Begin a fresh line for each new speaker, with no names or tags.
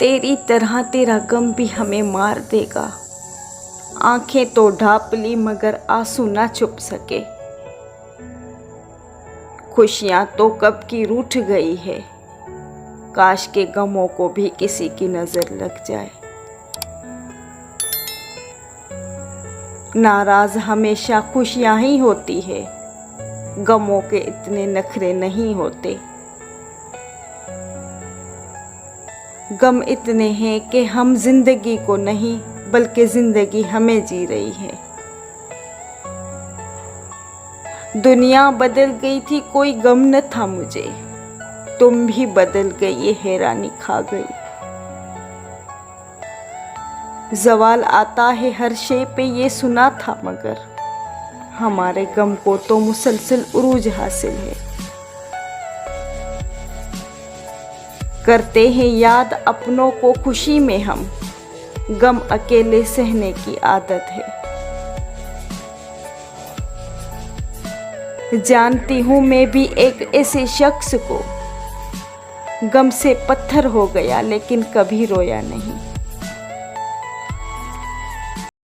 तेरी तरह तेरा गम भी हमें मार देगा। आंखें तो ढांप ली मगर आंसू ना छुप सके। खुशियां तो कब की रूठ गई है, काश के गमों को भी किसी की नजर लग जाए। नाराज हमेशा खुशियां ही होती है, गमों के इतने नखरे नहीं होते। गम इतने हैं कि हम जिंदगी को नहीं बल्कि जिंदगी हमें जी रही है। दुनिया बदल गई थी कोई गम न था मुझे, तुम भी बदल गई ये हैरानी खा गई। ज़वाल आता है हर शे पे ये सुना था मगर हमारे गम को तो मुसलसल उरूज हासिल है। करते हैं याद अपनों को खुशी में हम, गम अकेले सहने की आदत है। जानती हूँ मैं भी एक ऐसे शख्स को, गम से पत्थर हो गया लेकिन कभी रोया नहीं।